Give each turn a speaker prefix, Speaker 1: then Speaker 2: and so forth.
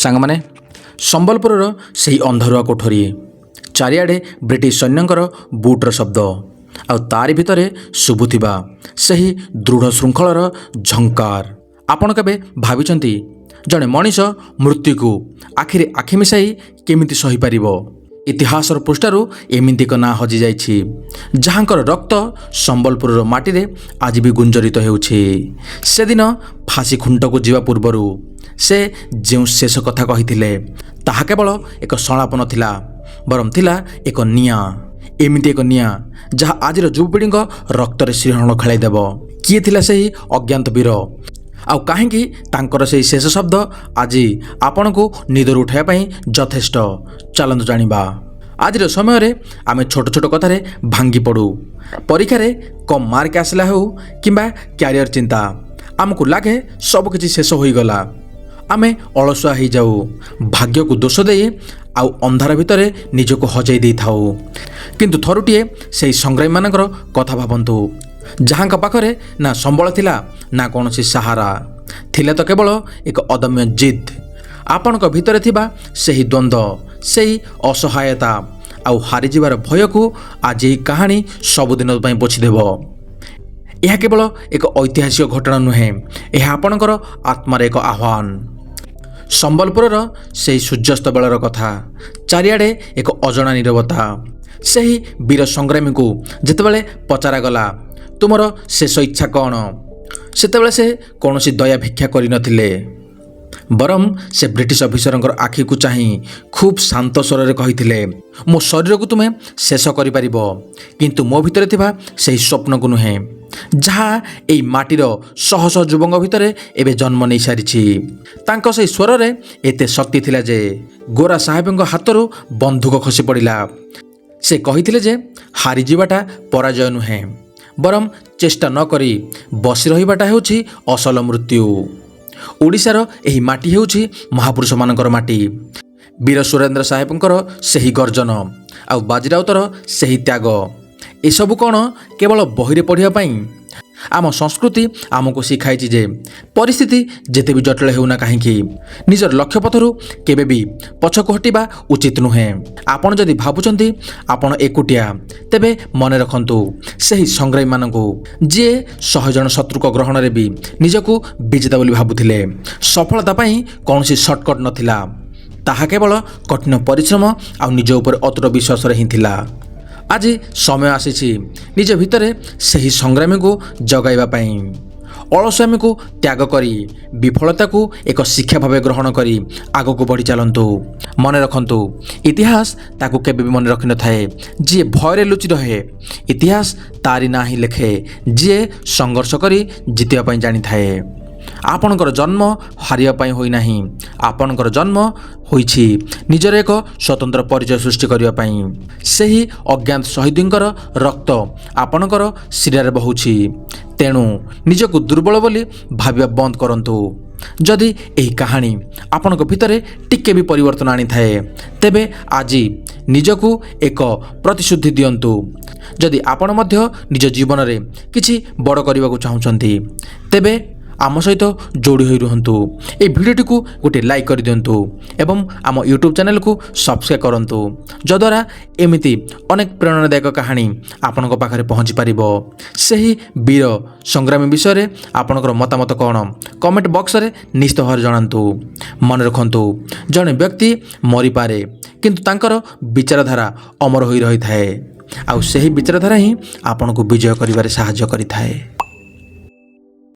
Speaker 1: ସାଙ୍ଗମାନେ, ସମ୍ବଲପୁରର ସେହି ଅନ୍ଧାରୁଆ କୋଠରୀ, ଚାରିଆଡ଼େ ବ୍ରିଟିଶ ସୈନ୍ୟଙ୍କର ବୁଟ୍ର ଶବ୍ଦ, ଆଉ ତାରି ଭିତରେ ଶୁଭୁଥିବା ସେହି ଦୃଢ଼ ଶୃଙ୍ଖଳର ଝଙ୍କାର। ଆପଣ କେବେ ଭାବିଛନ୍ତି ଜଣେ ମଣିଷ ମୃତ୍ୟୁକୁ ଆଖିରେ ଆଖି ମିଶାଇ କେମିତି ସହିପାରିବ? ଇତିହାସର ପୃଷ୍ଠାରୁ ଏମିତି ଏକ ନାଁ ହଜିଯାଇଛି, ଯାହାଙ୍କର ରକ୍ତ ସମ୍ବଲପୁରର ମାଟିରେ ଆଜି ବି ଗୁଞ୍ଜରିତ ହେଉଛି। ସେଦିନ ଫାଶୀ ଖୁଣ୍ଟକୁ ଯିବା ପୂର୍ବରୁ ସେ ଯେଉଁ ଶେଷ କଥା କହିଥିଲେ, ତାହା କେବଳ ଏକ ସଂଳାପ ନଥିଲା, ବରଂ ଥିଲା ଏକ ନିଆଁ। ଏମିତି ଏକ ନିଆଁ ଯାହା ଆଜିର ଯୁବପିଢ଼ିଙ୍କ ରକ୍ତରେ ଶିହରଣ ଖେଳାଇଦେବ। କିଏ ଥିଲା ସେହି ଅଜ୍ଞାତ ବୀର, ଆଉ କାହିଁକି ତାଙ୍କର ସେହି ଶେଷ ଶବ୍ଦ ଆଜି ଆପଣଙ୍କୁ ନିଦରୁ ଉଠାଇବା ପାଇଁ ଯଥେଷ୍ଟ? ଚାଲନ୍ତୁ ଜାଣିବା। ଆଜିର ସମୟରେ ଆମେ ଛୋଟ ଛୋଟ କଥାରେ ଭାଙ୍ଗି ପଡ଼ୁ। ପରୀକ୍ଷାରେ କମ୍ ମାର୍କ ଆସିଲା ହେଉ କିମ୍ବା କ୍ୟାରିୟର ଚିନ୍ତା, ଆମକୁ ଲାଗେ ସବୁକିଛି ଶେଷ ହୋଇଗଲା। ଆମେ ଅଳସୁଆ ହୋଇଯାଉ, ଭାଗ୍ୟକୁ ଦୋଷ ଦେଇ ଆଉ ଅନ୍ଧାର ଭିତରେ ନିଜକୁ ହଜାଇ ଦେଇଥାଉ। କିନ୍ତୁ ଥରୁଟିଏ ସେହି ସଂଗ୍ରାମୀମାନଙ୍କର କଥା ଭାବନ୍ତୁ, ଯାହାଙ୍କ ପାଖରେ ନା ସମ୍ବଳ ଥିଲା ନା କୌଣସି ସାହାରା, ଥିଲା ତ କେବଳ ଏକ ଅଦମ୍ୟ ଜିଦ୍। ଆପଣଙ୍କ ଭିତରେ ଥିବା ସେହି ଦ୍ୱନ୍ଦ୍ୱ, ସେହି ଅସହାୟତା ଆଉ ହାରିଯିବାର ଭୟକୁ ଆଜି ଏହି କାହାଣୀ ସବୁଦିନ ପାଇଁ ପୋଛିଦେବ। ଏହା କେବଳ ଏକ ଐତିହାସିକ ଘଟଣା ନୁହେଁ, ଏହା ଆପଣଙ୍କର ଆତ୍ମାର ଏକ ଆହ୍ୱାନ। ସମ୍ବଲପୁରର ସେହି ସୂର୍ଯ୍ୟାସ୍ତ ବେଳର କଥା, ଚାରିଆଡ଼େ ଏକ ଅଜଣା ନୀରବତା। ସେହି ବୀର ସଂଗ୍ରାମୀଙ୍କୁ ଯେତେବେଳେ ପଚରାଗଲା, ତୁମର ଶେଷ ଇଚ୍ଛା କ'ଣ, ସେତେବେଳେ ସେ କୌଣସି ଦୟା ଭିକ୍ଷା କରିନଥିଲେ, ବରଂ ସେ ବ୍ରିଟିଶ ଅଫିସରଙ୍କର ଆଖିକୁ ଚାହିଁ ଖୁବ୍ ଶାନ୍ତ ସ୍ୱରରେ କହିଥିଲେ, ମୋ ଶରୀରକୁ ତୁମେ ଶେଷ କରିପାରିବ, କିନ୍ତୁ ମୋ ଭିତରେ ଥିବା ସେହି ସ୍ୱପ୍ନକୁ ନୁହେଁ, ଯାହା ଏହି ମାଟିର ଶହ ଶହ ଯୁବଙ୍କ ଭିତରେ ଏବେ ଜନ୍ମ ନେଇସାରିଛି। ତାଙ୍କ ସେହି ସ୍ୱରରେ ଏତେ ଶକ୍ତି ଥିଲା ଯେ ଗୋରା ସାହେବଙ୍କ ହାତରୁ ବନ୍ଧୁକ ଖସି ପଡ଼ିଲା। ସେ କହିଥିଲେ ଯେ ହାରିଯିବାଟା ପରାଜୟ ନୁହେଁ, ବରଂ ଚେଷ୍ଟା ନ କରି ବସି ରହିବାଟା ହେଉଛି ଅସଲ ମୃତ୍ୟୁ। ଓଡ଼ିଶାର ଏହି ମାଟି ହେଉଛି ମହାପୁରୁଷମାନଙ୍କର ମାଟି। ବୀର ସୁରେନ୍ଦ୍ର ସାହେବଙ୍କର ସେହି ଗର୍ଜନ ଆଉ ବାଜି ରାଉତର ସେହି ତ୍ୟାଗ, ଏସବୁ କ'ଣ କେବଳ ବହିରେ ପଢ଼ିବା ପାଇଁ? ଆମ ସଂସ୍କୃତି ଆମକୁ ଶିଖାଇଛି ଯେ ପରିସ୍ଥିତି ଯେତେ ବି ଜଟିଳ ହେଉନା କାହିଁକି, ନିଜର ଲକ୍ଷ୍ୟପଥରୁ କେବେ ବି ପଛକୁ ହଟିବା ଉଚିତ ନୁହେଁ। ଆପଣ ଯଦି ଭାବୁଛନ୍ତି ଆପଣ ଏକୁଟିଆ, ତେବେ ମନେ ରଖନ୍ତୁ ସେହି ସଂଗ୍ରାମୀମାନଙ୍କୁ, ଯିଏ 100 ଜଣ ଶତ୍ରୁଙ୍କ ଗ୍ରହଣରେ ବି ନିଜକୁ ବିଜେତା ବୋଲି ଭାବୁଥିଲେ। ସଫଳତା ପାଇଁ କୌଣସି ସର୍ଟକଟ୍ ନଥିଲା, ତାହା କେବଳ କଠିନ ପରିଶ୍ରମ ଆଉ ନିଜ ଉପରେ ଅତୁଟ ବିଶ୍ୱାସରେ ହିଁ ଥିଲା। ଆଜି ସମୟ ଆସିଛି ନିଜ ଭିତରେ ସେହି ସଂଗ୍ରାମୀକୁ ଜଗାଇବା ପାଇଁ। ଅଳସ୍ୱାମୀକୁ ତ୍ୟାଗ କରି ବିଫଳତାକୁ ଏକ ଶିକ୍ଷା ଭାବେ ଗ୍ରହଣ କରି ଆଗକୁ ବଢ଼ି ଚାଲନ୍ତୁ। ମନେ ରଖନ୍ତୁ, ଇତିହାସ ତାକୁ କେବେ ବି ମନେ ରଖିନଥାଏ ଯିଏ ଭୟରେ ଲୁଚି ରହେ, ଇତିହାସ ତାରି ନାଁ ହିଁ ଲେଖେ ଯିଏ ସଂଘର୍ଷ କରି ଜିତିବା ପାଇଁ ଜାଣିଥାଏ। ଆପଣଙ୍କର ଜନ୍ମ ହାରିବା ପାଇଁ ହୋଇନାହିଁ, ଆପଣଙ୍କର ଜନ୍ମ ହୋଇଛି ନିଜର ଏକ ସ୍ୱତନ୍ତ୍ର ପରିଚୟ ସୃଷ୍ଟି କରିବା ପାଇଁ। ସେହି ଅଜ୍ଞାତ ଶହୀଦଙ୍କର ରକ୍ତ ଆପଣଙ୍କର ଶିରାରେ ବହୁଛି, ତେଣୁ ନିଜକୁ ଦୁର୍ବଳ ବୋଲି ଭାବିବା ବନ୍ଦ କରନ୍ତୁ। ଯଦି ଏହି କାହାଣୀ ଆପଣଙ୍କ ଭିତରେ ଟିକେ ବି ପରିବର୍ତ୍ତନ ଆଣିଥାଏ, ତେବେ ଆଜି ନିଜକୁ ଏକ ପ୍ରତିଶ୍ରୁତି ଦିଅନ୍ତୁ। ଯଦି ଆପଣ ମଧ୍ୟ ନିଜ ଜୀବନରେ କିଛି ବଡ଼ କରିବାକୁ ଚାହୁଁଛନ୍ତି, ତେବେ ଆମ ସହିତ ଯୋଡ଼ି ହୋଇ ରୁହନ୍ତୁ। ଏହି ଭିଡ଼ିଓଟିକୁ ଗୋଟିଏ ଲାଇକ୍ କରିଦିଅନ୍ତୁ ଏବଂ ଆମ ୟୁଟ୍ୟୁବ୍ ଚ୍ୟାନେଲକୁ ସବସ୍କ୍ରାଇବ୍ କରନ୍ତୁ, ଯଦ୍ୱାରା ଏମିତି ଅନେକ ପ୍ରେରଣାଦାୟକ କାହାଣୀ ଆପଣଙ୍କ ପାଖରେ ପହଞ୍ଚିପାରିବ। ସେହି ବୀର ସଂଗ୍ରାମୀ ବିଷୟରେ ଆପଣଙ୍କର ମତାମତ କ'ଣ, କମେଣ୍ଟ ବକ୍ସରେ ନିଶ୍ଚିତ ଭାବରେ ଜଣାନ୍ତୁ। ମନେ ରଖନ୍ତୁ, ଜଣେ ବ୍ୟକ୍ତି ମରିପାରେ, କିନ୍ତୁ ତାଙ୍କର ବିଚାରଧାରା ଅମର ହୋଇ ରହିଥାଏ, ଆଉ ସେହି ବିଚାରଧାରା ହିଁ ଆପଣଙ୍କୁ ବିଜୟ କରିବାରେ ସାହାଯ୍ୟ କରିଥାଏ।